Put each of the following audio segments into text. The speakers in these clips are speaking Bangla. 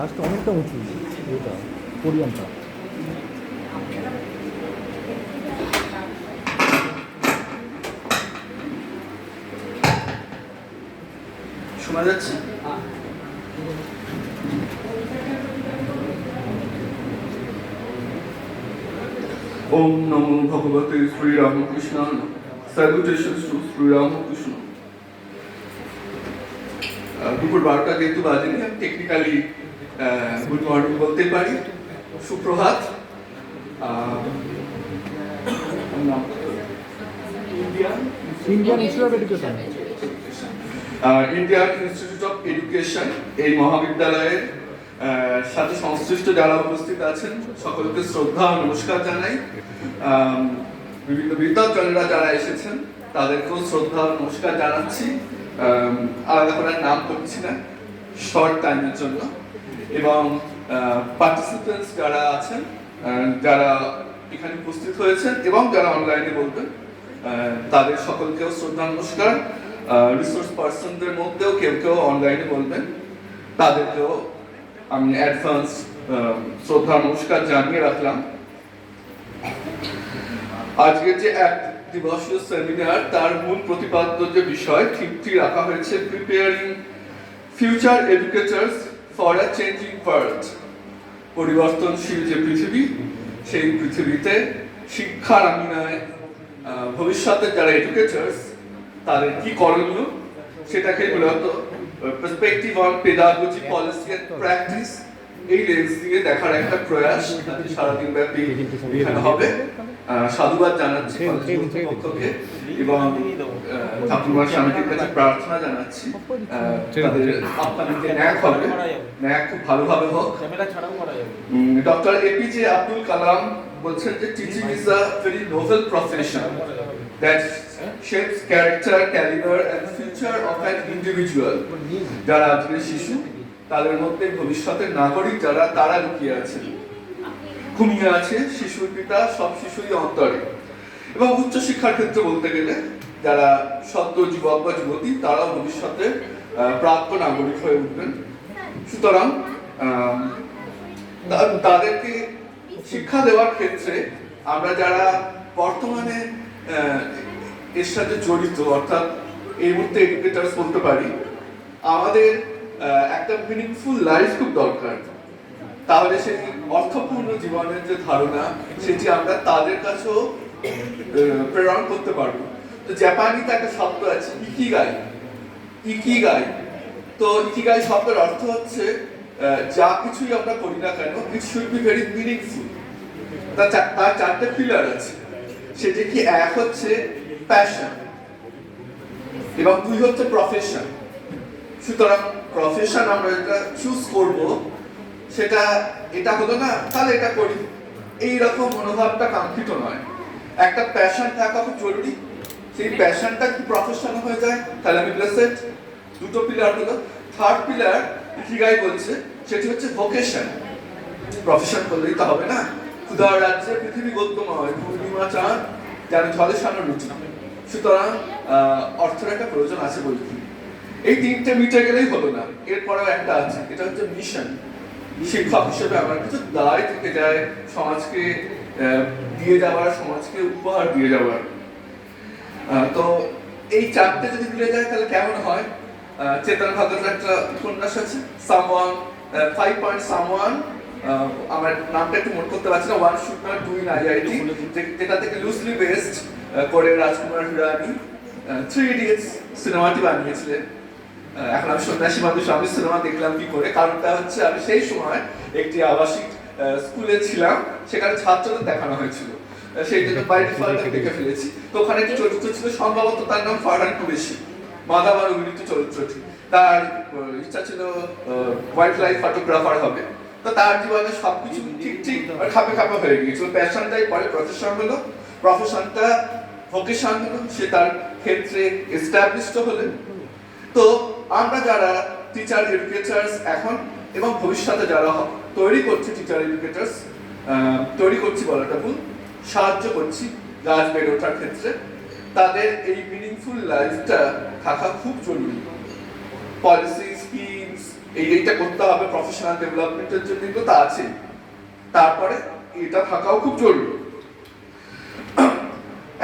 লাস্ট অনেকটা উঁচু এটা কোরিয়ানটা। শোনা যাচ্ছে? ওম নমো ভগবতে শ্রী রামকৃষ্ণ। Salutations to Shri Ramakrishna. দুপুর 12টা যেহেতু বাজেনি, আমি টেকনিক্যালি গুড মর্নিং বলতে পারি। সুপ্রভাত। Indian institute of education, Indian institute of education, এই মহাবিদ্যালয়ের সাথে সংশ্লিষ্ট যারা উপস্থিত আছেন সকলকে শ্রদ্ধা ও নমস্কার জানাই। বিভিন্ন বিদ্যার্থীরা যারা এসেছেন তাদেরকেও শ্রদ্ধা ও নমস্কার জানাচ্ছি। আলাদা করে নাম করছি না শর্ট টাইমের জন্য। এবং পার্টিসিপেন্টস যারা আছেন, যারা এখানে উপস্থিত হয়েছেন এবং যারা অনলাইনে বলবেন, তাদের সকলকেও শ্রদ্ধা নমস্কার। রিসোর্স পার্সনদের মধ্যেও কেউ কেউ অনলাইনে বলবেন, তাদেরকেও আমি অ্যাডভান্স শ্রদ্ধা নমস্কার জানিয়ে রাখলাম। আজকের যে এক দিবসীয় সেমিনার, তার মূল প্রতিপাদ্য যে বিষয় ঠিকটি রাখা হয়েছে, preparing future educators for a changing world. পরিবর্তনশীল যে পৃথিবী, সেই পৃথিবীতে শিক্ষার আঙিনায় ভবিষ্যতের যারা এডুকেটার্স তাদের কি করণীয়, সেটাকে মূলত perspective on pedagogy, policy and practice, এই লেন্স দিয়ে দেখার একটা প্রয়াস সারাদিন ব্যাপী এখানে হবে। সাধুবাদ জানাচ্ছি কর্তৃপক্ষকে এবং ঠাকুরমার স্বামীজির কাছে প্রার্থনা জানাচ্ছি তাদের আপনাদেরকে ন্যাক হবে, ন্যাক খুব ভালোভাবে হোক। ডক্টর এপিজে আব্দুল কালাম বলছেন যে teaching is a very noble profession that shapes character, caliber and future of an individual. যারা আজকের শিশু, তাদের মধ্যে ভবিষ্যতের নাগরিক যারা, তারা লুকিয়ে আছে, ঘুমিয়ে আছে শিশুর পিতা সব শিশুরই অন্তরে। এবং উচ্চ শিক্ষার ক্ষেত্রে বলতে গেলে যারা সদ্য যুবক বা যুবতী, তারাও ভবিষ্যতে প্রাপ্ত নাগরিক হয়ে উঠবেন। সুতরাং তাদেরকে শিক্ষা দেওয়ার ক্ষেত্রে আমরা যারা বর্তমানে এর সাথে জড়িত, অর্থাৎ এই মুহূর্তে এডুকেটার্স বলতে পারি, আমাদের একটা মিনিংফুল লাইফ খুব দরকার। তাহলে সেই অর্থপূর্ণ জীবনের যে ধারণা, সেটি আমরা তাদের কাছেও প্রেরণ করতে পারবো। তো জাপানিতে একটা শব্দ আছে ইকিগাই। ইকিগাই, তো ইকিগাই শব্দের অর্থ হচ্ছে যা কিছুই আমরা করি না কেন, it should be very meaningful. তার চারটে পিলার আছে। সেটা কি? এক হচ্ছে প্যাশন এবং দুই হচ্ছে প্রফেশন। সুতরাং প্রফেশন আমরা যেটা চুজ করব, সেটা এটা হলো না তাহলে এটা করি, এইরকম মনোভাবটা কাঙ্ক্ষিত নয়। একটা প্যাশন থাকা খুব জরুরি। সেই প্যাশনটা কি প্রফেশন হয়ে যায়, তাহলে আমি ব্লেসড। দুটো পিলার হলো। থার্ড পিলার ইকিগাই বলছে, সেটি হচ্ছে ভোকেশন। প্রফেশন করলেই তো হবে না। ক্ষুধার রাজ্যে পৃথিবী গদ্যময়, পূর্ণিমা চাঁদ যেন ঝলসানো রুচি। সুতরাং অর্থের একটা প্রয়োজন আছে বলতে। এই তিনটে মিটে গেলেই হলো না, এরপরেও একটা আছে, এটা হচ্ছে মিশন। শিক্ষক হিসেবে আমার কিছু দায় থেকে যায় সমাজকে দিয়ে যাওয়ার, সমাজকে উপহার দিয়ে যাওয়ার। তো এই চারটে যদি মিলে যায় তাহলে কেমন হয়? চেতন ভগতের একটা উপন্যাস আছে, সামওয়ান 5 পয়েন্ট সামওয়ান, আমার নামটা একটু মনে করতে পারছি না, one should not do in IIT, যেটা থেকে লুজলি বেসড করে রাজকুমার হিরানি 3 ইডিয়টস সিনেমাটি বানিয়েছিলেন। এখন আমি সন্ন্যাসী মানুষ, আমি সিনেমা দেখলাম কি করে? কারণটা হচ্ছে আমি সেই সময় একটি আবাসিক স্কুলে ছিলাম, সেখানে ছাত্রদের দেখানো হয়েছিল, সেই জন্য বাই ডিফল্ট দেখে ফেলেছি। তো ওখানে একটি চরিত্র ছিল, সম্ভবত তার নাম ফারহান কুরেশি, মাদাবার অভিনীত চরিত্রটি। তার ইচ্ছা ছিল ওয়াইল্ড লাইফ ফটোগ্রাফার হবে। তো তার জীবনে সবকিছু ঠিক খাপে খাপে হয়ে গিয়েছিল। প্যাশনটাই পরে প্রফেশন হলো, প্রফেশনটা ভোকেশন হলো, সে তার ক্ষেত্রে এস্টাবলিশড হলেন। তো আমরা যারা টিচার এডুকেটার্স এখন এবং ভবিষ্যতে যারা তৈরি করছি টিচার এডুকেটার্স, তৈরি করছি বলাটা ভুল, সাহায্য করছি গাছ বেড়ে ওঠার ক্ষেত্রে, তাদের এই মিনিংফুল লাইফটা থাকা খুব জরুরি। পলিসি, স্কিমস, এইটা করতে হবে প্রফেশনাল ডেভেলপমেন্টের জন্য, এগুলো তো আছে। তারপরে এটা থাকাও খুব জরুরি।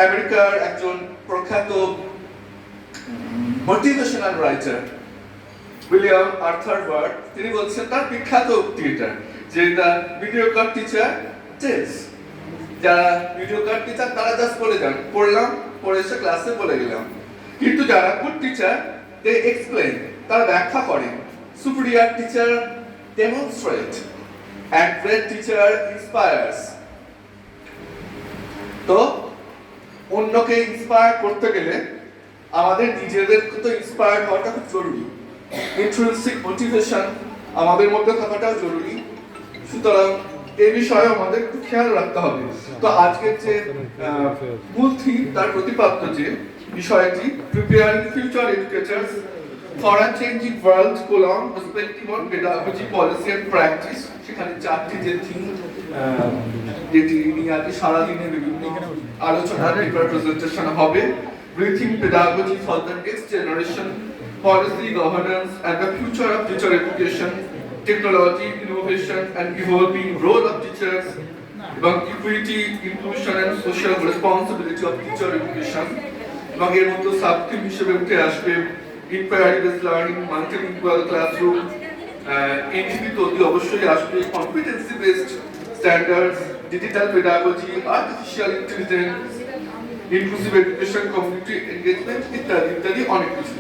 আমেরিকার একজন প্রখ্যাত motivational writer William Arthur bird, তিনি বলছেন তার বিখ্যাত উক্তি এটা, যে দ্য মিডিওকার টিচার টেলস। যারা মিডিওকার টিচার তারা জাস্ট বলে যান, পড়লাম, পড়ে এসে ক্লাসে বলে গেলাম। কিন্তু যারা গুড টিচার, দে এক্সপ্লেইন, তারা ব্যাখ্যা করেন। Superior teacher demonstrate and great teacher inspires. তো অন্যকে ইন্সপায়ার করতে গেলে আমাদের নিজেদেরকে তো ইন্সপায়ার হওয়াটা খুব জরুরি। ইন্ট্রিনসিক মোটিভেশন আমাদের মধ্যে থাকাটাও জরুরি। সুতরাং এই বিষয়ে আমাদের একটু খেয়াল রাখতে হবে। তো আজকের যে মূল থিম, তার প্রতিপাদ্য যে বিষয়টি, preparing future educators for a changing world, perspective on pedagogy, policy and practice, সেখানে চারটি যে থিম যেটি নিয়ে আজকে সারাদিনে বিভিন্ন আলোচনা প্রেজেন্টেশন হবে। Breathing pedagogy for the next generation, policy, governance and the future of teacher education, technology, innovation and evolving role of teachers, এবং equity, inclusion and social responsibility of teacher education। এবং এর মধ্যে সাব থিম হিসেবে উঠে আসবে inquiry-based learning, multilingual classroom, NTP তো অবশ্যই আসবে, competency-based standards, digital pedagogy, artificial intelligence, inclusive education, community engagement ইত্যাদি ইত্যাদি অনেক কিছু।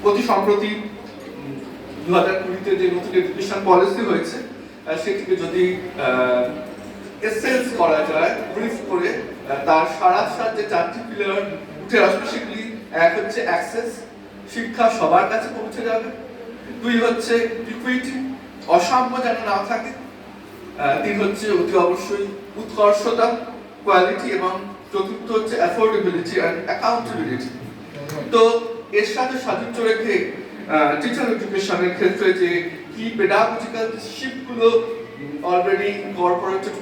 অতি সম্প্রতি 2020-তে যে নতুন এডুকেশন পলিসি হয়েছে, সেটিকে যদি এসেন্স করা যায়, ব্রিফ করে, তার সারাংশ যে চারটি পিলার উঠে আসবে সেগুলি: এক হচ্ছে অ্যাক্সেস, শিক্ষা সবার কাছে পৌঁছে যাবে; দুই হচ্ছে ইকুইটি, অসাম্য যেন না থাকে; তিন হচ্ছে অতি অবশ্যই উৎকর্ষতা, কোয়ালিটি; এবং চতুর্থ হচ্ছে অ্যাফোর্ডেবিলিটি অ্যান্ড অ্যাকাউন্টেবিলিটি। তো এর সাথে সাযুজ্য রেখে টিচার এডুকেশনের ক্ষেত্রে যে কি পেডাগজিক্যাল শিফটগুলো অলরেডি ইনকর্পোরেটেড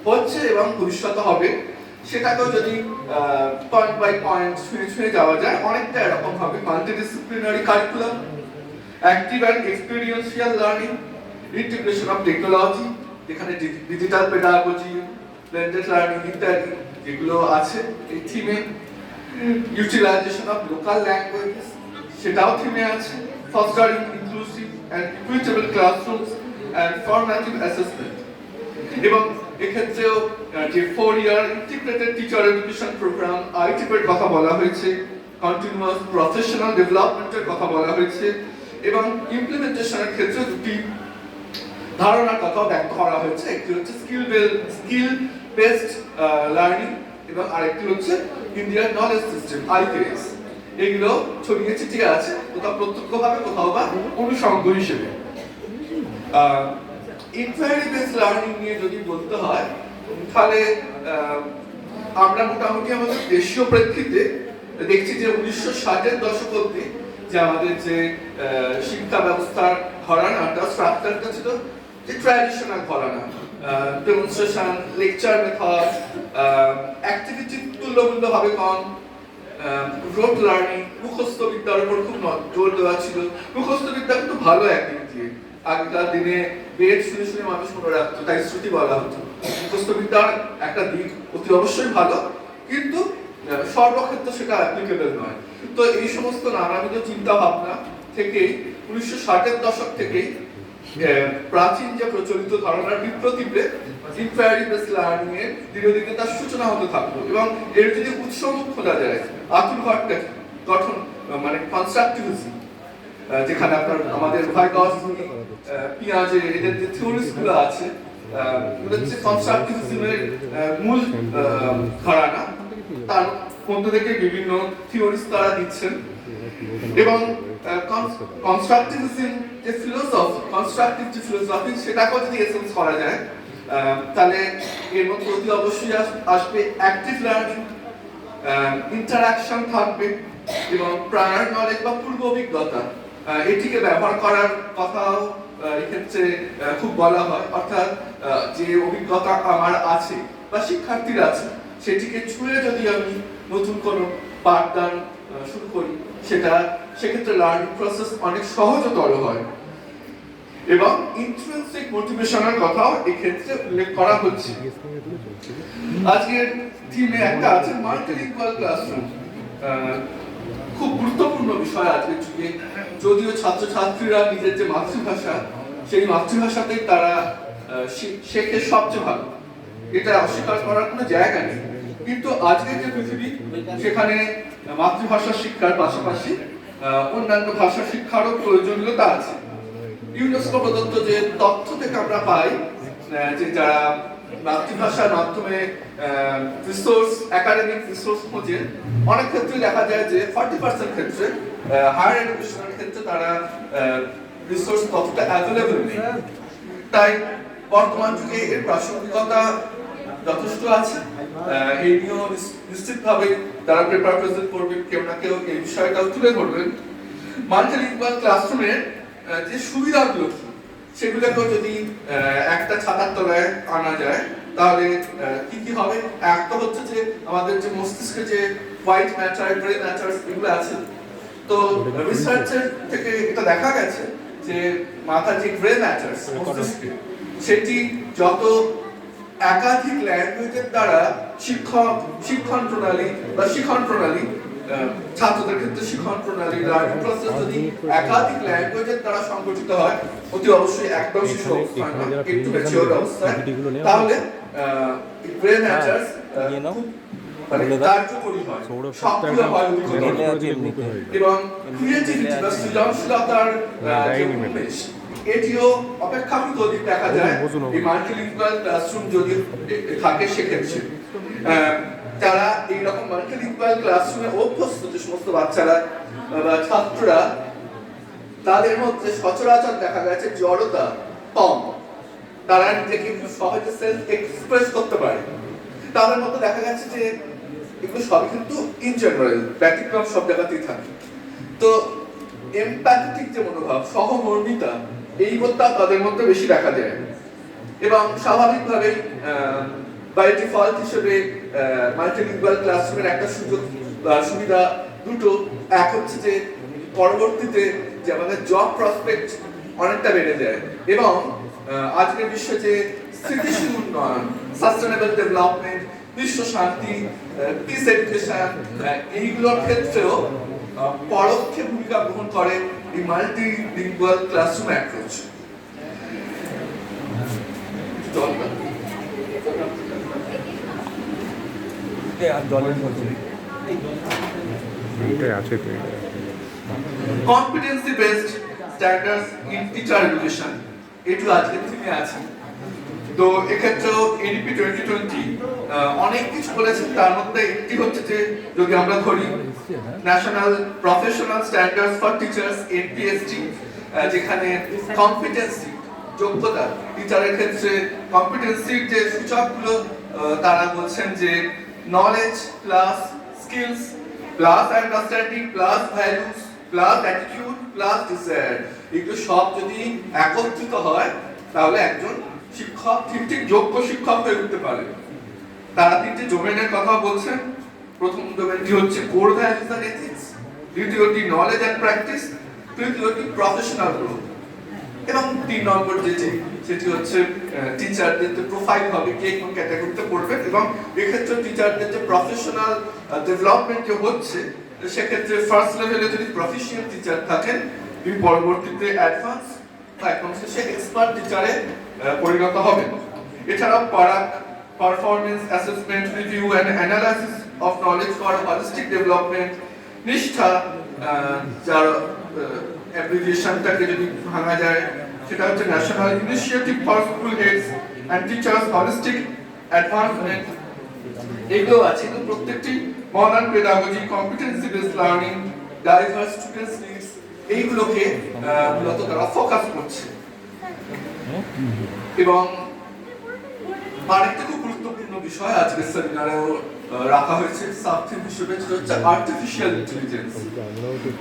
হচ্ছে এবং ভবিষ্যতে হবে, সেটাকেও যদি পয়েন্ট বাই পয়েন্ট ছুঁয়ে যাওয়া যায়, অনেকটা এরকম হবে। Multidisciplinary curriculum, active and experiential learning, integration of technology, যেখানে ডিজিটাল পেডাগজি, ব্লেন্ডেড লার্নিং ইত্যাদি যেগুলো আছে এই থিমে, ইউটিলাইজেশন অফ লোকাল ল্যাঙ্গুয়েজেস, সেটাও থিমে আছে, fostering inclusive and equitable classrooms and formative assessment. এবং এক্ষেত্রেও যে 4 year integrated teacher education programme আইটিপির কথা বলা হয়েছে, কন্টিনিউয়াস প্রফেশনাল ডেভেলপমেন্টের কথা বলা হয়েছে, এবং ইমপ্লিমেন্টেশনের ক্ষেত্রে দুটি ধারণার কথা ব্যক্ত করা হয়েছে। একটি হচ্ছে স্কিল বেসড লার্নিং এবং আরেকটি হচ্ছে ইন্ডিয়ান নলেজ সিস্টেম, IPS। এগুলো ছড়িয়ে ছিটিয়ে আছে, কোথাও প্রত্যক্ষভাবে, কোথাও বা অনুষঙ্গ হিসেবে। ইনকোয়ারি বেসড লার্নিং নিয়ে যদি বলতে হয়, তাহলে আমরা মোটামুটি আমাদের দেশীয় প্রেক্ষিতে দেখছি যে 1960-এর দশক অব্দি যে আমাদের যে শিক্ষা ব্যবস্থার ঘরানাটা, স্ট্রাকচারটা ছিল যে ট্র্যাডিশনাল ঘরানা, ডেমনস্ট্রেশন, লেকচার মেথড, অ্যাক্টিভিটি তুল্যমূল্যভাবে কম, রোড লার্নিং, মুখস্থ বিদ্যার উপর খুব জোর দেওয়া ছিল। মুখস্থ বিদ্যা কিন্তু ভালো একদিক দিয়ে, আগেকার দিনে বেদ শুনে শুনে মানুষ মনে রাখতো, তাই শ্রুতি বলা হতো। মুখস্থ বিদ্যার একটা দিক অতি অবশ্যই ভালো, কিন্তু সর্বক্ষেত্রে সেটা অ্যাপ্লিকেবল নয়। তো এই সমস্ত নানাবিধ চিন্তা ভাবনা থেকেই 1960-এর দশক থেকেই প্রাচীন যে প্রচলিত ধারণার বিপ্রতীপে ইনকোয়ারি বেসড লার্নিং এর ধীরে ধীরে তার সূচনা হতে থাকলো। এবং এর যদি উৎসমুখ খোঁজা যায়, আতুর ঘরটা গঠন মানে কনস্ট্রাকটিভিজম, যেখানে আপনার আমাদের ভাইগসনি, পিয়াজে, এদের যে থিওরিসগুলো আছে, এগুলো হচ্ছে কনস্ট্রাকটিভিজমের মূল ধারণা। তার মধ্যে থেকে বিভিন্ন থিওরিস তারা দিচ্ছেন। এবং কনস্ট্রাকটিভিজম যে ফিলোসফি, কনস্ট্রাকটিভ যে ফিলোসফি, সেটাকেও যদি এসেন্স করা যায়, তাহলে এর মধ্যে অতি অবশ্যই আসবে অ্যাক্টিভ লার্নিং, ইন্টারাকশন থাকবে, এবং প্রায়র নলেজ বা পূর্ব অভিজ্ঞতা, এটিকে ব্যবহার করার কথাও এক্ষেত্রে খুব বলা হয়। অর্থাৎ যে অভিজ্ঞতা আমার আছে বা শিক্ষার্থীর আছে, সেটিকে ছুঁয়ে যদি আমি নতুন কোনো পাঠদান শুরু করি, সেটা সেক্ষেত্রে লার্নিং প্রসেস অনেক সহজতর হয়। এবং ইন্ট্রিনসিক মোটিভেশনের কথাও এক্ষেত্রে উল্লেখ করা হচ্ছে। আজকের থিমে একটা আছে মাল্টিলিঙ্গুয়াল ক্লাসরুম। খুব গুরুত্বপূর্ণ বিষয় আজকের যুগে, যদিও ছাত্রছাত্রীরা নিজের যে মাতৃভাষা সেই মাতৃভাষাতেই তারা শেখে সবচেয়ে ভালো, এটা অস্বীকার করার কোনো জায়গা নেই। কিন্তু আজকের যে পৃথিবী, সেখানে মাতৃভাষা শিক্ষার পাশাপাশি অন্যান্য ভাষা শিক্ষারও প্রয়োজনীয়তা আছে। ইউনেস্কো প্রদত্ত যে তথ্য থেকে আমরা পাই যে যারা মাতৃভাষার মাধ্যমে রিসোর্স, একাডেমিক রিসোর্স খোঁজে, অনেক ক্ষেত্রে দেখা যায় যে 40% ক্ষেত্রে হায়ার এডুকেশনের ক্ষেত্রে তারা রিসোর্স ততটা অ্যাভেলেবল নেই। তাই বর্তমান যুগে এর প্রাসঙ্গিকতা যথেষ্ট আছে। এই নিয়েও নিশ্চিতভাবে তারা পেপার প্রেজেন্ট করবেন, কেউ না কেউ এই বিষয়টাও তুলে ধরবেন। মাল্টিলিঙ্গুয়াল ক্লাসরুমের যে সুবিধাগুলো সেগুলোকেও যদি একটা ছাতার তলায় আনা যায় তাহলে কি কি হবে। একটা হচ্ছে যে আমাদের যে মস্তিষ্কে যে হোয়াইট ম্যাটার, গ্রে ম্যাটার এগুলো আছে, তো রিসার্চের থেকে এটা দেখা গেছে যে মাথার যে গ্রে ম্যাটার মস্তিষ্কে, সেটি যত একাধিক ল্যাঙ্গুয়েজের দ্বারা শিক্ষণ প্রণালী ছাত্রদের ক্ষেত্রে শিক্ষণ প্রণালী লার্নিং প্রসেস যদি একাধিক ল্যাঙ্গুয়েজের দ্বারা সংগঠিত হয়, অতি অবশ্যই একদম শিশু অবস্থায় না, একটু ম্যাচিওর অবস্থায়, তাহলে ব্রেন ম্যাটার্স কার্যকরী হয়, সক্রিয় হয় এবং ক্রিয়েটিভিটি বা সৃজনশীলতার যে উন্মেষ এটিও অপেক্ষাকৃত অধিক দেখা যায় এই মাল্টিলিঙ্গুয়াল ক্লাসরুম যদি থাকে সেক্ষেত্রে। যারা এইরকম মাল্টিলিঙ্গুয়াল ক্লাসরুমে অভ্যস্ত যে সমস্ত বাচ্চারা বা ছাত্ররা, তাদের মধ্যে সচরাচর দেখা গেছে জড়তা কম, তারা নিজেকে সহজে সেলফ এক্সপ্রেস করতে পারে। তাদের মধ্যে দেখা গেছে যে এগুলো সবই কিন্তু ইন জেনারেল, ব্যতিক্রম সব জায়গাতেই থাকে। তো এমপ্যাথেটিক যে মনোভাব, সহমর্মিতা, এই বোধটা তাদের মধ্যে বেশি দেখা যায় এবং স্বাভাবিকভাবেই বাই ডিফল্ট হিসেবে মাল্টিলিঙ্গুয়াল ক্লাসরুমের একটা সুবিধা দুটো। এক হচ্ছে যে পরবর্তীতে যে আমাদের জব প্রসপেক্ট অনেকটা বেড়ে যায় এবং আজকের বিশ্বে যে স্থিতিশীল উন্নয়ন, সাস্টেনেবল ডেভেলপমেন্ট, বিশ্ব শান্তি, পিস এডুকেশন, এইগুলোর ক্ষেত্রেও পরোক্ষে ভূমিকা গ্রহণ করে এই multilingual classroom approach. Competency based standards in teacher education, এটি আজকের থিমে আছে। তো এক্ষেত্রেও এডিপি 2020 অনেক কিছু বলেছেন, তার মধ্যে একটি হচ্ছে যে যদি আমরা ধরি national professional standards for teachers এনপিএসটি, যেখানে কম্পিটেন্সি যোগ্যতা টিচারের ক্ষেত্রে কম্পিটেন্সির যে সূচকগুলো তারা বলছেন যে knowledge plus skills plus understanding plus values plus attitude plus desire, এগুলো সব যদি একত্রিত হয় তাহলে একজন শিক্ষক ঠিক যোগ্য শিক্ষক হয়ে উঠতে পারে। তারা তিনটি ডোমেনের কথা বলছেন। প্রথম ডোমেনটি হচ্ছে কোর ভ্যালুস এন্ড এথিক্স, দ্বিতীয়টি নলেজ এন্ড প্র্যাকটিস, তৃতীয়টি প্রফেশনাল গ্রোথ এবং 3 নম্বর সেটি হচ্ছে টিচারদের যে প্রোফাইল হবে, কে কোন ক্যাটাগরিতে পড়বেন এবং এক্ষেত্রে টিচারদের যে প্রফেশনাল ডেভেলপমেন্ট যে হচ্ছে সেক্ষেত্রে ফার্স্ট লেভেলে যদি প্রফিশিয়েন্ট টিচার থাকেন, তিনি পরবর্তীতে অ্যাডভান্স বা একদম শেষে এক্সপার্ট টিচারে পরিণত হবেন। এছাড়াও performance assessment, review and analysis of knowledge for holistic development, Nishtha, যার অ্যাব্রিভিয়েশনটাকে যদি ভাঙা যায় সেটা হচ্ছে national initiative for school heads and teachers holistic advancement, এগুলো আছে। কিন্তু প্রত্যেকটি modern pedagogy, competency based learning, diverse students needs, এইগুলোকে মূলত তারা ফোকাস করছে। এবং আরেকটা খুব গুরুত্বপূর্ণ বিষয় আজকের সেমিনারেও রাখা হয়েছে সাবথিম হিসেবে, যেটা হচ্ছে artificial intelligence.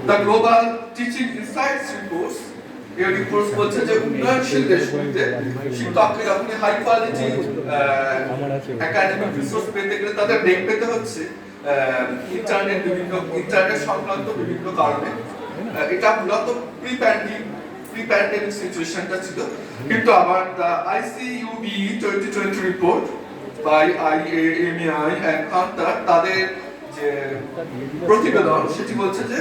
The global teaching insights reports, এই রিপোর্টস বলছে যে উন্নয়নশীল দেশগুলিতে শিক্ষককে যখন হাই কোয়ালিটি একাডেমিক রিসোর্স পেতে গেলে তাদের ব্রেক পেতে হচ্ছে ইন্টারনেট সংক্রান্ত বিভিন্ন কারণে। এটা মূলত প্রি প্যান্ডেমিক সিচুয়েশনটা ছিল, কিন্তু আবার ICUBE 2020 report by IAMAI and Kantar তাদের যে প্রতিবেদন সেটি বলছে যে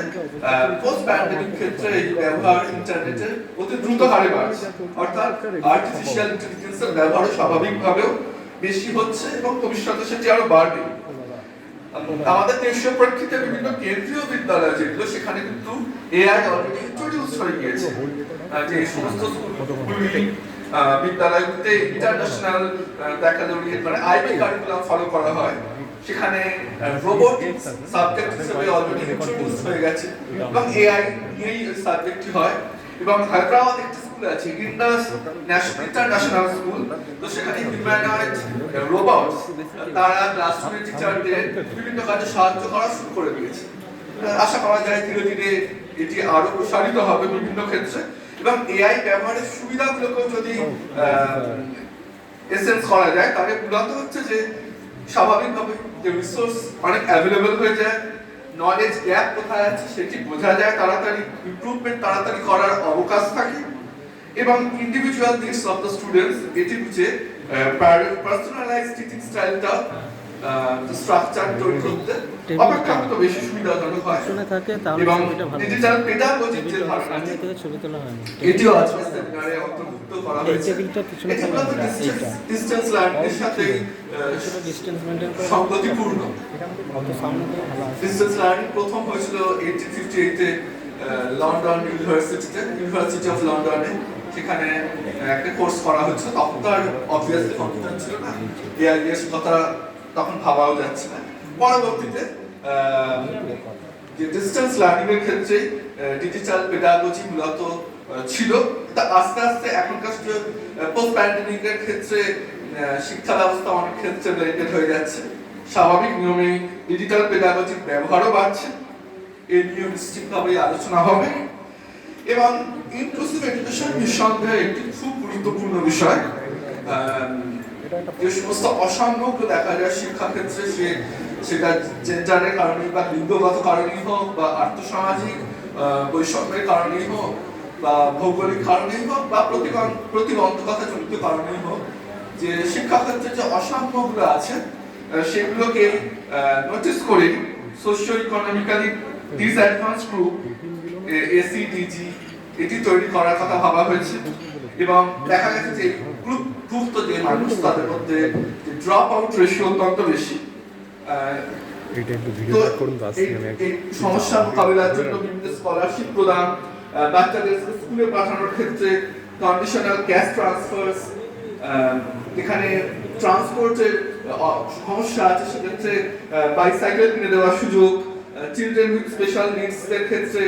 পোস্ট প্যান্ডেমিক ক্ষেত্রে এই ব্যবহার ইন্টারনেটের অতি দ্রুত হারে বাড়ছে, অর্থাৎ আর্টিফিশিয়াল ইন্টেলিজেন্সের ব্যবহার স্বাভাবিকভাবেও বেশি হচ্ছে এবং ভবিষ্যতে সেটি আরো বাড়বে। আমাদের দেশীয় প্রেক্ষিতে বিভিন্ন কেন্দ্রীয় বিদ্যালয় যেগুলো সেখানে কিন্তু এআই অলরেডি ইন্ট্রোডিউস হয়ে গিয়েছে, যে সমস্ত স্কুলগুলি বিদ্যালয়গুলিতে ইন্টারন্যাশনাল ব্যাকালোরিয়েট মানে আইবি কারিকুলাম ফলো করা হয়, সেখানে রোবোটিক্স সাবজেক্ট হিসেবে অলরেডি ইন্ট্রোডিউস হয়ে গেছে এবং এআই এই সাবজেক্টটি হয়। এবং হায়দ্রাবাদ একটি স্কুল আছে ইন্ডাস ইন্টারন্যাশনাল স্কুল, তো সেখানে হিউম্যানয়েড রোবটস তারা ক্লাসরুমে টিচারদের বিভিন্ন কাজে সাহায্য করা শুরু করে দিয়েছে। আশা করা যায় ধীরে ধীরে এটি আরো প্রসারিত হবে বিভিন্ন ক্ষেত্রে এবং এআই ব্যবহারের সুবিধাগুলোকেও যদি এসেন্স করা যায় তাহলে মূলত হচ্ছে যে স্বাভাবিকভাবে যে রিসোর্স অনেক অ্যাভেলেবল হয়ে যায়, নলেজ গ্যাপ কোথায় আছে সেটি বোঝা যায়, তাড়াতাড়ি ইমপ্রুভমেন্ট তাড়াতাড়ি করার অবকাশ থাকে এবং individual needs of the students এটি বুঝে পার্সোনালাইজড টিচিং স্টাইলটা স্ট্রাকচার তৈরি করতে অপেক্ষাকৃত বেশি সুবিধাজনক হয় এবং ডিজিটাল পেডাগোজি যে ধারণা ছবি তোলা হয়নি, এটিও আজকে সেমিনারে অন্তর্ভুক্ত করা হয়েছে। ডিসটেন্স লার্নিং এর সাথে ডিস্টেন্স মেইনটেইন করে সংগতিপূর্ণ। অত সামনে থেকে ভালো আছে। ডিসটেন্স লার্নিং প্রথম হয়েছিল 1858 এ লন্ডন ইউনিভার্সিটি অফ লন্ডনে, সেখানে একটা কোর্স করা হয়েছিল। তখন তো আর অবভিয়াসলি কম্পিউটার ছিল না, এআইএস কথা তখন ভাবাও যাচ্ছে না। পরবর্তীতে যে ডিসটেন্স লার্নিং এর ক্ষেত্রে ডিজিটাল পেডাগোজি মূলত ছিল, তা আস্তে আস্তে এখনকার পোস্ট প্যান্ডেমিক এর ক্ষেত্রে শিক্ষা ব্যবস্থা অনেক ক্ষেত্রে ব্লেন্ডেড হয়ে যাচ্ছে। স্বাভাবিক নিয়মে ডিজিটাল পেডাগোজির ব্যবহারও বাড়ছে, এই নিয়ে নিশ্চিতভাবে আলোচনা হবে এবং ইনক্লুসিভ এডুকেশন নিঃসন্দেহে একটি খুব গুরুত্বপূর্ণ বিষয়। যে সমস্ত অসাম্যগুলো দেখা যায় শিক্ষাক্ষেত্রে সেটা জেন্ডারের কারণে বা লিঙ্গগত কারণেই হোক বা আর্থসামাজিক বৈষম্যের কারণেই হোক বা ভৌগোলিক কারণেই হোক বা প্রতিবন্ধকতা জনিত কারণেই হোক, যে শিক্ষাক্ষেত্রে যে অসাম্যগুলো আছে সেগুলোকে নোটিস করে সোশিও ইকোনমিক্যালি ডিসঅ্যাডভান্স গ্রুপ এসিডিজি এটি তৈরি করার কথা ভাবা হয়েছে এবং দেখা গেছে যে গ্রুপভুক্ত যে মানুষ তাদের মধ্যে ড্রপ আউট রেশিও অত্যন্ত বেশি। সমস্যা মোকাবিলার জন্য বিভিন্ন স্কলারশিপ প্রদান, বাচ্চাদের স্কুলে পাঠানোর ক্ষেত্রে কন্ডিশনাল ক্যাশ ট্রান্সফারস, এখানে ট্রান্সপোর্টের সমস্যা আছে সেক্ষেত্রে বাইসাইকেল কিনে দেওয়ার সুযোগ, চিলড্রেন উইথ স্পেশাল নিডস এর ক্ষেত্রে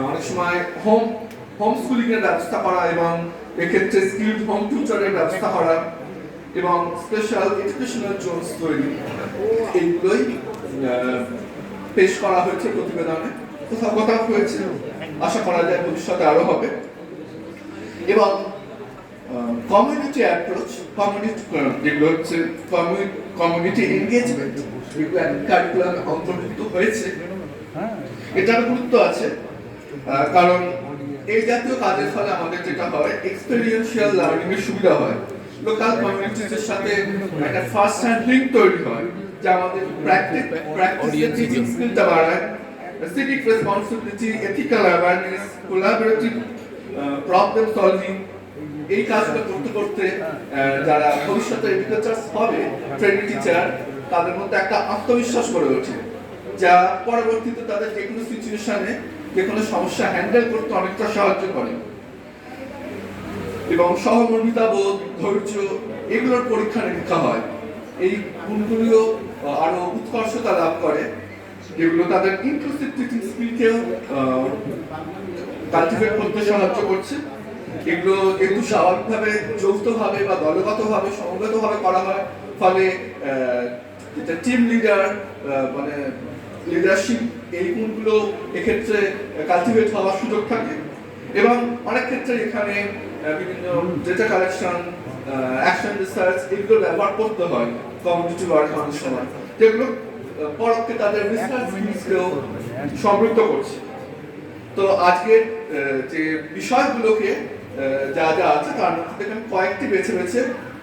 অনেক সময় হোম স্কুলিং এর ব্যবস্থা করা এবং এক্ষেত্রে স্কিলড হোম টিউটরের ব্যবস্থা করা এবং স্পেশাল এডুকেশনাল জোনস তৈরি, এইগুলোই পেশ করা হয়েছে প্রতিবেদনে। কোথাও কোথাও হয়েছে, আশা করা যায় ভবিষ্যতে আরো হবে। এবং কমিউনিটি অ্যাপ্রোচ, যেগুলো হচ্ছে কমিউনিটি এনগেজমেন্ট, যেগুলো কারিকুলামে অন্তর্ভুক্ত হয়েছে, এটার গুরুত্ব আছে কারণ এই জাতীয় কাজের ফলে আমাদের যেটা হয় এক্সপেরিয়েন্সিয়াল লার্নিং এর সুবিধা হয়, লোকাল কমিউনিটির সাথে একটা ফার্স্ট হ্যান্ড লিংক তৈরি হয় যা আমাদের প্র্যাকটিসের টিচিং স্কিলটা বাড়ায়, civic responsibility, ethical awareness, collaborative problem solving, এই কাজগুলো করতে করতে যারা ভবিষ্যতে এডুকেটার্স হবে, ট্রেনিং টিচার, তাদের মধ্যে একটা আত্মবিশ্বাস গড়ে ওঠে যা পরবর্তীতে তাদের যে কোনো সিচুয়েশনে যে কোনো সমস্যা হ্যান্ডেল করতে অনেকটা সাহায্য করে এবং সহমর্মিতা বোধ, ধৈর্য, এগুলোর পরীক্ষা নিরীক্ষা হয়। এই গুণগুলিও আরো উৎকর্ষতা লাভ করে, যেগুলো তাদের ইনক্লুসিভ টিচিং স্কিলকেও কালটিভেট করতে সাহায্য করছে। এগুলো যেহেতু স্বাভাবিকভাবে যৌথভাবে বা দলগতভাবে সমবেতভাবে করা হয়, ফলে যেটা টিম লিডার মানে লিডারশিপ, এই গুণগুলো এক্ষেত্রে কালটিভেট হওয়ার সুযোগ থাকে এবং অনেক ক্ষেত্রে এখানে বিভিন্ন ডেটা কালেকশন, অ্যাকশন রিসার্চ, এগুলো ব্যবহার করতে হয় কমিউনিটি ওয়ার্ক অনেক সময়, যেগুলো পরোক্ষে তাদের রিসার্চ স্কিলসকেও সমৃদ্ধ করছে। তো আজকের যে বিষয়গুলোকে যা যা আছে তার মধ্যে থেকে আমি কয়েকটি বেছে বেছে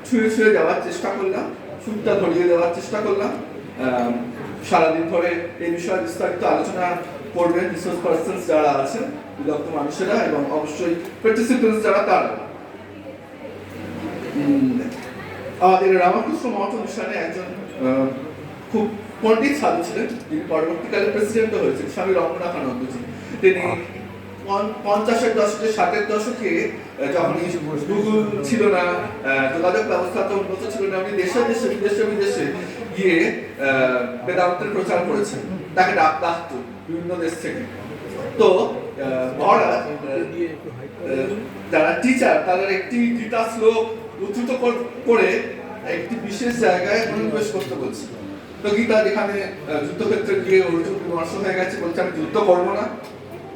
ছুঁয়ে ছুঁয়ে যাওয়ার চেষ্টা করলাম, সুরটা ধরিয়ে দেওয়ার চেষ্টা করলাম। সারাদিন ধরে এই বিষয়ে বিস্তারিত আলোচনা করবেন রিসোর্স পার্সনস যারা আছেন, বিদগ্ধ মানুষেরা, এবং অবশ্যই পার্টিসিপেন্টস যারা তারা। আমাদের রামকৃষ্ণ মঠ অনুষ্ঠানে একজন খুব পণ্ডিত সাধু ছিলেন, যিনি পরবর্তীকালে প্রেসিডেন্টও হয়েছেন, স্বামী রমনাথানন্দজি। তিনি 50-এর দশকে 60-এর দশকে যখন গুগল ছিল না, যোগাযোগ ব্যবস্থা তো উন্নত ছিল না, উনি দেশে দেশে বিদেশে বিদেশে গিয়ে বেদান্তের প্রচার করেছেন। তাকে ডাকতো বিভিন্ন দেশ থেকে। তো মহারাজ যারা টিচার তাদের একটি গীতা শ্লোক উদ্ধৃত করে একটি বিশেষ জায়গায় অনুপ্রবেশ করতে বলছে। তো গীতা যেখানে যুদ্ধক্ষেত্রে গিয়ে অর্জুন বিমর্ষ হয়ে গেছে, বলছে আমি যুদ্ধ করবো না।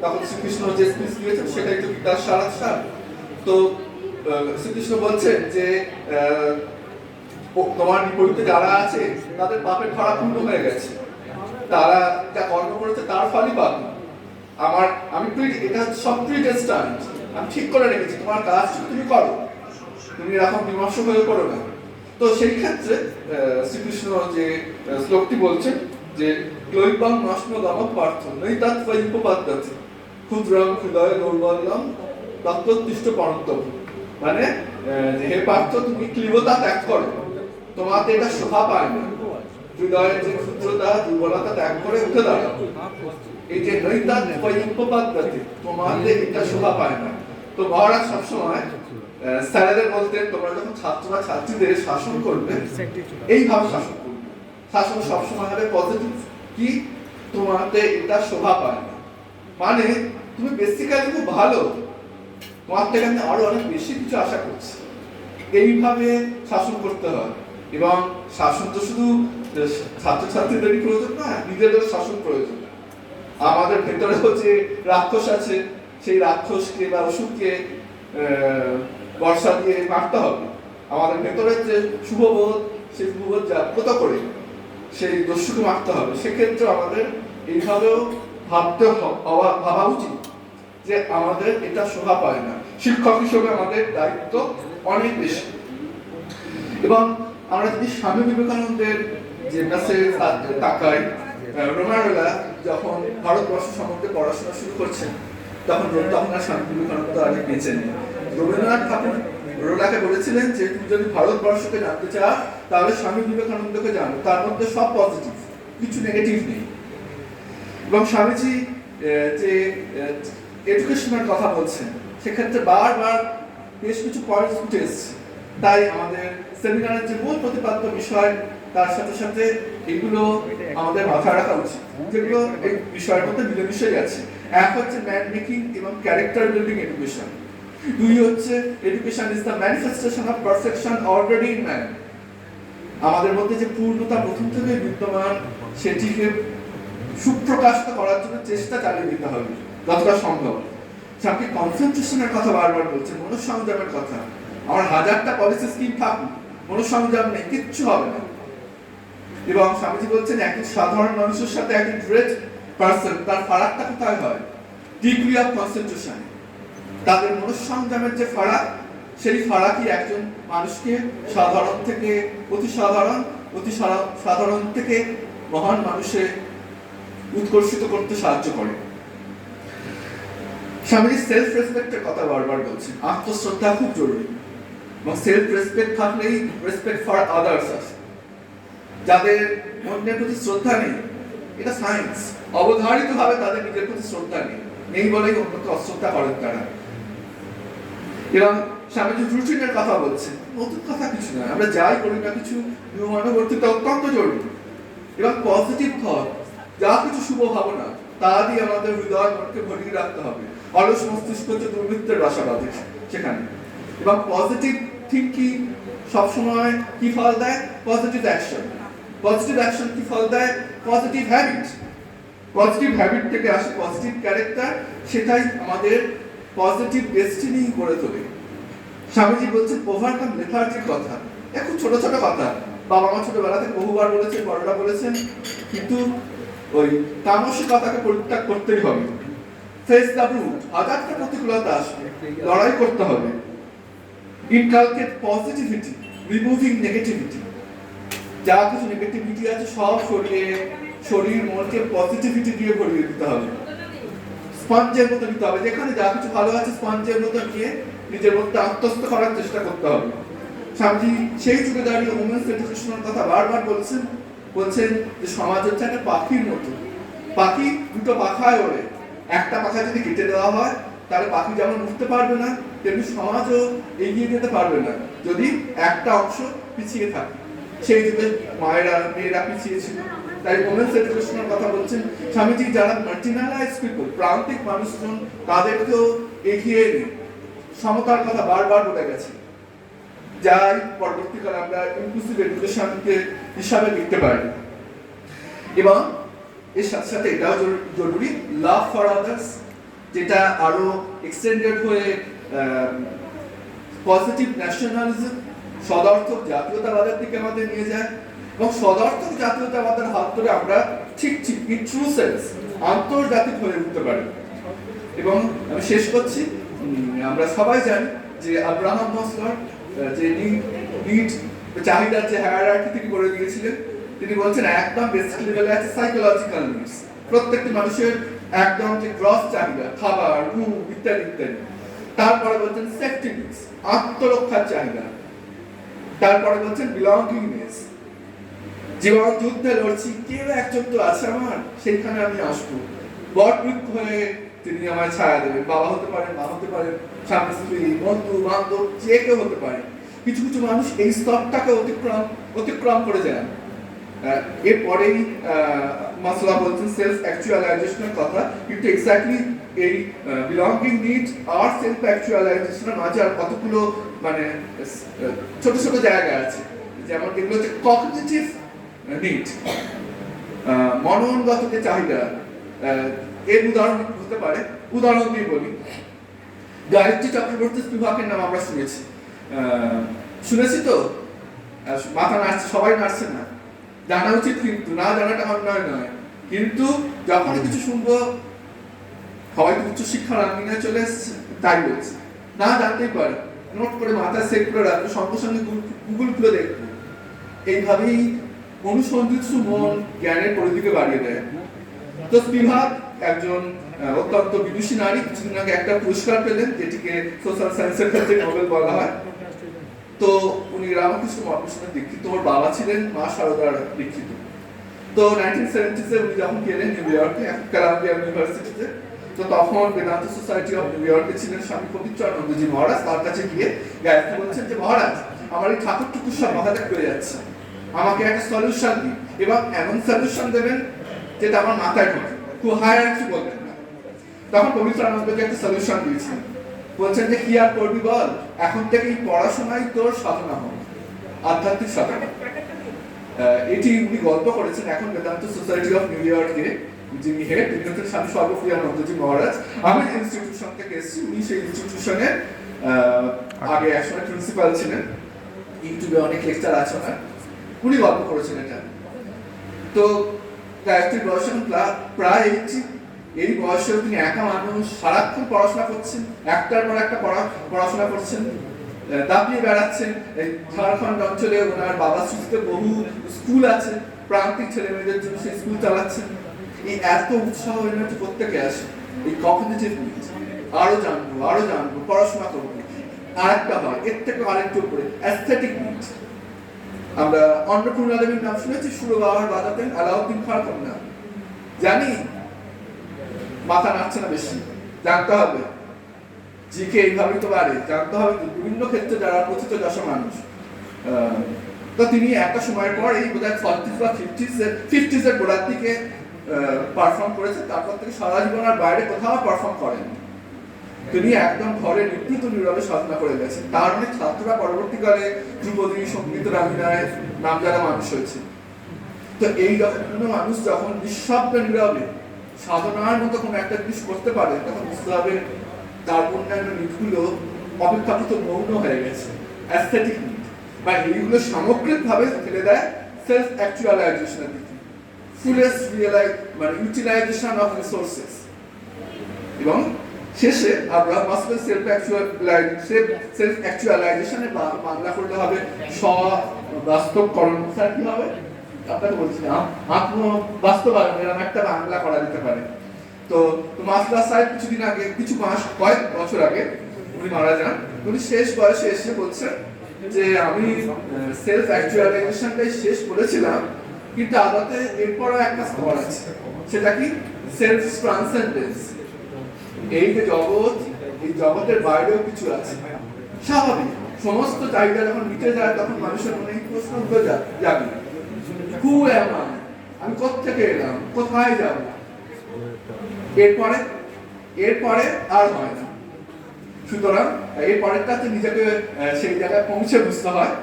তখন শ্রীকৃষ্ণ যে স্পিচ দিয়েছেন সেটাই তো গীতার সার। তো শ্রীকৃষ্ণ বলছেন যে তোমার বিপরীতে যারা আছে তাদের পাপের ধরা পূর্ণ হয়ে গেছে, তারা যা কর্ম করেছে তার ফলই পাবে। আমি এটা সব প্রিডেস্টাইন্ড, আমি ঠিক করে রেখেছি, তোমার কাজ তুমি করো, তুমি এরকম বিমর্ষ হয়ে করো না। তো সেই ক্ষেত্রে শ্রীকৃষ্ণ যে শ্লোকটি বলছেন যে ক্লৈবং নষ্ণ গমক পার্থ নৈতাৎ উপপাদ্যতে ক্ষুদ্রং হৃদয় দৌর্বল্যম তত্ত্বতিষ্ঠ পরন্তব্য। মানে হে পার্থ, তুমি ক্লিবতা ত্যাগ করো, তোমাতে এটা শোভা পায় না। হৃদয়ের যে ক্ষুদ্রতা দুর্বলতা ত্যাগ করে উঠে দাঁড়াও। এই যে নৈতাৎ উপপাদ্যতে তোমাতে এটা শোভা পায় না। তো মহারাজ সবসময় স্যারেদের বলতেন তোমরা যখন ছাত্ররা ছাত্রীদের শাসন করবে এইভাবে শাসন করবে, শাসন সবসময় হবে পজিটিভ। কি তোমাতে এটা শোভা পায় না, মানে তুমি বেসিক্যালি খুব ভালো, তোমার থেকে আমি আরো অনেক বেশি কিছু আশা করছি, এইভাবে শাসন করতে হয়। এবং শাসন তো শুধু ছাত্রছাত্রীদেরই প্রয়োজন না, নিজেদের শাসন প্রয়োজন। আমাদের ভেতরেও যে রাক্ষস আছে, সেই রাক্ষসকে বা অসুখকে বর্ষা দিয়ে মারতে হবে। আমাদের ভেতরের যে শুভবোধ, সেই শুভবোধ জাগ্রত করে সেই দস্যুকে মারতে হবে। সেক্ষেত্রে আমাদের এইভাবেও ভাবা উচিত যে আমাদের এটা শোভা পায় না। শিক্ষক হিসেবে আমাদের দায়িত্ব অনেক বেশি। এবং আমরা যদি স্বামী বিবেকানন্দের যে মেসেজ তাকাই, রোমারোলা যখন ভারতবর্ষ সম্বন্ধে পড়াশোনা শুরু করছেন তখন আর স্বামী বিবেকানন্দ আগে বেঁচে নেই। রবীন্দ্রনাথ ঠাকুর রোলাকে বলেছিলেন যে তুমি যদি ভারতবর্ষকে জানতে চাও তাহলে স্বামী বিবেকানন্দকে জানো, তার মধ্যে সব পজিটিভ, কিছু নেগেটিভ নেই। এবং স্বামীজি যে এডুকেশনের কথা বলছেন সেক্ষেত্রে বারবার বেশ কিছু পয়েন্টস উঠে এসছে। তাই আমাদের সেমিনারের যে মূল প্রতিপাদ্য বিষয় তার সাথে সাথে এগুলো আমাদের মাথায় রাখা উচিত, যেগুলো এই বিষয়ের মধ্যে মিলেমিশে গেছে। এক হচ্ছে ম্যান মেকিং এবং ক্যারেক্টার বিল্ডিং এডুকেশন। দুই হচ্ছে education is the manifestation of perfection already in man. আমাদের মধ্যে যে পূর্ণতা প্রথম থেকে বিদ্যমান সেটিকে সুপ্রকাশিত করার জন্য চেষ্টা চালিয়ে দিতে হবে যতটা সম্ভব। স্বামী কনসেন্ট্রেশনের কথা বারবার বলছেন, মনঃসংযমের কথা। আমার হাজারটা পলিসি স্কিম থাকুক, মনঃসংযম নেই, কিচ্ছু হবে না। এবং স্বামীজি বলছেন একজন সাধারণ মানুষের সাথে একজন গ্রেট পারসন, তার ফারাকটা কোথায় হয়? Degree of concentration. তাদের মনঃসংযমের যে ফারাক, সেই ফারাকই একজন মানুষকে সাধারণ থেকে অতি সাধারণ, অতি সাধারণ থেকে মহান মানুষে উৎকর্ষিত করতে সাহায্য করে। স্বামীজি সেলফ রেসপেক্টের কথা বারবার বলছেন। আত্মশ্রদ্ধা খুব জরুরি, এবং সেলফ রেসপেক্ট থাকলেই রেসপেক্ট ফর আদার্স আছে। যাদের অন্যের প্রতি শ্রদ্ধা নেই, এটা সায়েন্স, অবধারিতভাবে তাদের নিজের প্রতি শ্রদ্ধা নেই বলেই অন্যকে অশ্রদ্ধা করেন তারা। এবং স্বামীজি রুটিনের কথা বলছেন, নতুন কথা কিছু নয়, আমরা যাই করি না কিছু নিয়মানুবর্তিতা অত্যন্ত জরুরি। এবং পজিটিভ থট, যা কিছু শুভ ভাবনা তা দিয়ে আমাদের হৃদয় মনকে ভরিয়ে রাখতে হবে। অলস মস্তিষ্ক হচ্ছে দুর্বৃত্তের বাসা বাঁধে সেখানে। এবং পজিটিভ থিঙ্কিং সবসময় কি ফল দেয়? Positive action. পজিটিভ অ্যাকশন কি ফল দেয়? Positive habit. পজিটিভ হ্যাবিট থেকে আসে পজিটিভ ক্যারেক্টার, সেটাই আমাদের পজিটিভ ডেস্টিনি করে তোলে। স্বামীজি বলছেন ওভারকাম লেথার্জির কথা। এখন ছোট ছোট কথা, বাবা মা ছোটবেলা থেকে বহুবার বলেছেন, বড়রা বলেছেন, কিন্তু ওই তামসিকতাকে পরিত্যাগ করতেই হবে। ফেস দ্য রুট, হাজারটা প্রতিকূলতা আসবে, লড়াই করতে হবে। ইনকালকেট পজিটিভিটি, রিমুভিং নেগেটিভিটি, যা কিছু নেগেটিভিটি আছে সব শরীর মনকে পজিটিভিটি দিয়ে ভরিয়ে দিতে হবে। স্পঞ্জের মতো নিতে হবে, যেখানে যা কিছু ভালো আছে স্পঞ্জের মতো নিয়ে নিজের মধ্যে আত্মস্থ করার চেষ্টা করতে হবে। স্বামীজি সেই যুগে দাঁড়িয়ে ওমেন্স এডুকেশনের কথা বারবার বলছেন যে সমাজ হচ্ছে একটা পাখির মতো। পাখি দুটো পাখায় ওড়ে, একটা পাখা যদি কেটে দেওয়া হয় তাহলে পাখি যেমন উঠতে পারবে না, তেমনি সমাজও এগিয়ে যেতে পারবে না যদি একটা অংশ পিছিয়ে থাকে। সেই যুগে মেয়েরা পিছিয়ে ছিল, তাই ওমেন্স এডুকেশনের কথা বলছেন স্বামীজি। যারা মার্জিনালাইজ পিপল, প্রান্তিক মানুষজন, তাদেরকেও এগিয়ে এনে সমতার কথা বারবার বলে গেছে, যাই পরবর্তীকালে আমরা ইনক্লুসিভ এডুকেশনকে হিসাবে লিখতে পারি। এবং এর সাথে সাথে এটাও জরুরি, লাভ ফর আদার্স, যেটা আরো এক্সটেন্ডেড হয়ে পজিটিভ ন্যাশনালিজম, সদর্থক জাতীয়তাবাদের দিকে আমাদের নিয়ে যায়। এবং সদর্থক জাতীয়তাবাদের হাত ধরে আমরা ঠিক ইন ট্রু সেন্স আন্তর্জাতিক হয়ে উঠতে পারি। এবং আমি শেষ করছি, আমরা সবাই জানি যে আব্রাহাম মাসলোর যে নিড চাহিদার যে হায়ারার্কি তিনি করে দিয়েছিলেন, তিনি বলছেন একদম বেসিক লেভেলে আছে সাইকোলজিক্যাল নিডস, প্রত্যেকটি মানুষের একদম যে গ্রস চাহিদা, খাবার, ঘুম ইত্যাদি ইত্যাদি। তারপরে বলছেন সেফটি নিডস, আত্মরক্ষার চাহিদা। তারপরে বলছেন বিলঙ্গিংনেস, জীবন যুদ্ধে লড়ছি, কেউ একজন তো আছে আমার, সেইখানে আমি আসবো। বটবৃক্ষ হয়ে তিনি আমার ছায়া দেবেন, বাবা হতে পারেন, মা হতে পারেন, স্বামী স্ত্রী, বন্ধু বান্ধব, যে কেউ হতে পারে। কিছু কিছু মানুষ এই স্তরটাকে অতিক্রম করে যান। এরপরেই মাসলা বলছেন সেলফ অ্যাকচুয়ালাইজেশনের কথা, কিন্তু এক্স্যাক্টলি এই বিলঙ্গিং নিড আর সেলফ অ্যাকচুয়ালাইজেশনের মাঝে আর কতগুলো মানে ছোট ছোট জায়গা আছে, যেমন এগুলো হচ্ছে কগনিটিভ নিড, মননগত যে চাহিদা। এর উদাহরণ হতে পারে, উদাহরণ দিয়ে বলি, গায়ত্রী চক্রবর্তী স্পিভাকের নাম আমরা শুনেছি তো, মাথা নাড়ছে, সবাই নাড়ছে না, জানা উচিত, কিন্তু না জানাটা অন্যায় নয়। কিন্তু যখন কিছু শুনবো, হয়তো উচ্চ শিক্ষার আঙ্গিনায় চলে এসেছে তাই বলছে, না জানতেই পারে, নোট করে মাথায় সেট করে রাখবো, সঙ্গে সঙ্গে গুগল খুলে দেখবো। এইভাবেই অনুসন্ধিৎসু মন জ্ঞানের পরিধিকে বাড়িয়ে দেয়। তো স্পিভাক একজন অত্যন্ত বিদুষী নারী, কিছুদিন আগে একটা পুরস্কার পেলেন, যেটিকে সোশ্যাল সায়েন্সের ক্ষেত্রে নোবেল বলা হয়। তো উনি রামকৃষ্ণ মঠমিশনের দীক্ষিত, ওর বাবা ছিলেন মা শারদার দীক্ষিত। তো 1970s উনি যখন গেলেন নিউ ইয়র্কে, কলাম্বিয়া ইউনিভার্সিটিতে, তো তখন বেদান্ত সোসাইটি অফ নিউ ইয়র্কে ছিলেন স্বামী পবিত্রানন্দজি মহারাজ। তার কাছে গিয়ে গায়ত্রী বলছেন যে মহারাজ, আমার এই ঠাকুরটুকুর সব মাথাতে করে যাচ্ছে, আমাকে একটা সলিউশন দিন, এবং এমন সলিউশন দেবেন যেটা আমার মাথায় ঢোকে, খুব হায়ার কিছু বলবেন না। তখন পবিত্রানন্দকে একটা সলিউশন দিয়েছিলেন, বলছেন যে কি আর করবি বল, এখন থেকে এই পড়াশোনাই তোর সাধনা হবে, আধ্যাত্মিক সাধনা। এটি উনি গল্প করেছেন। এখন বেদান্ত সোসাইটি অফ নিউ ইয়র্কে যিনি হেড, তিনি হচ্ছেন স্বামী সর্বপ্রিয়ানন্দজি মহারাজ। আমি যে ইনস্টিটিউশন থেকে এসেছি, উনি সেই ইনস্টিটিউশনের আগে একসময় প্রিন্সিপাল ছিলেন, ইউটিউবে অনেক লেকচার আছে না, উনি গল্প করেছেন এটা। তো গায়ত্রীর বয়স এখন প্রায় 80। এই বয়সেও তিনি একা মানুষ, সারাক্ষণ পড়াশোনা করছেন, একটার পর একটা পড়াশোনা করছেন, দাপিয়ে বেড়াচ্ছেন। এই ঝাড়খণ্ড অঞ্চলে ওনার বাবার স্মৃতিতে বহু স্কুল আছে, প্রান্তিক ছেলে মেয়েদের জন্য সেই স্কুল চালাচ্ছেন। এই এত উৎসাহ এনার্জি প্রত্যেকে আসে, এই কগনিটিভ নিড, আরো জানবো, পড়াশোনা করবো। আরেকটা হয় এর থেকে আরেকটু উপরে অ্যাস্থেটিক নিড। আমরা অন্নপূর্ণা দেবীর নাম শুনেছি, সুর বাবার বাজাতেন, আলাউদ্দিন খাঁর কন্যা। জানি, মাথা নাড়ছে না বেশি, জানতে হবে, জিকে এইভাবেই তো পারে, জানতে হবে বিভিন্ন ক্ষেত্রে যারা প্রথিত যশা মানুষ। তো তিনি একটা সময়ের পর এই বোধহয় 40s বা 50s এর গোড়ার দিকে পারফর্ম করেছেন, তারপর থেকে সারা জীবন আর বাইরে কোথাও পারফর্ম করেন। তিনি একদম ঘরে নিবৃত নীরবে সাধনা করে গেছেন। তার অনেক ছাত্ররা পরবর্তীকালে ধ্রুপদী, সঙ্গীত রামিনায় নাম যারা মানুষ হয়েছে। তো এই রকম মানুষ যখন নিঃশব্দে নীরবে সাধনার মতো কোনো একটা জিনিস করতে পারে, তখন বুঝতে হবে তার অন্যান্য নিডগুলো অপেক্ষাকৃত মৌন হয়ে গেছে, অ্যাস্থেটিক নিড, বা এইগুলো সামগ্রিকভাবে ফেলে দেয় সেলফ অ্যাকচুয়ালাইজেশনের দিকে, ফুলেস্ট ইউটিলাইজেশন অফ রিসোর্সেস। এবং শেষে আমরা মাসেল সেলফ অ্যাকচুয়ালাইজেশনের বাংলা করলে হবে স্ব-বাস্তবকরণ। স্যার কি হবে? আপনাকে বলছি আত্ম বাস্তবায়ন, এরকম একটা বাংলা করা যেতে পারে। তো মাসলা সাহেব কিছুদিন আগে, কয়েক বছর আগে উনি মারা যান। উনি শেষ বয়সে এসে বলছেন যে আমি সেলফ অ্যাকচুয়ালাইজেশনটাই শেষ করেছিলাম, কিন্তু আদতে এরপরও একটা স্তর আছে, সেটা কি? সেলফ ট্রান্সেন্ডেন্স। এই যে জগৎ, এই জগতের বাইরেও কিছু আছে। স্বাভাবিক, সমস্ত চাহিদা যখন মিটে যায় তখন মানুষের মনে প্রশ্ন উঠে যাবে, হু অ্যাম আই? আমি কোত্থেকে এলাম, কোথায় যাব? এরপরে আর হয় না। সুতরাং এরপরেরটাতে নিজেকে সেই জায়গায় পৌঁছে বুঝতে হয়।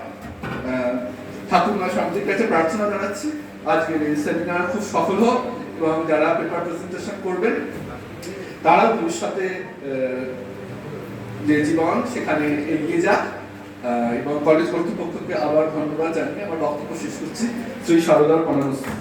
ঠাকুরমা স্বামীজির কাছে প্রার্থনা জানাচ্ছি আজকের এই সেমিনার খুব সফল হোক, এবং যারা পেপার প্রেজেন্টেশন করবেন তারা ভবিষ্যতে যে জীবন সেখানে এগিয়ে যাক। এবং কলেজ কর্তৃপক্ষকে আবার ধন্যবাদ জানিয়ে আমার বক্তব্য শেষ করছি। শ্রী সারদার কর্মসূচি।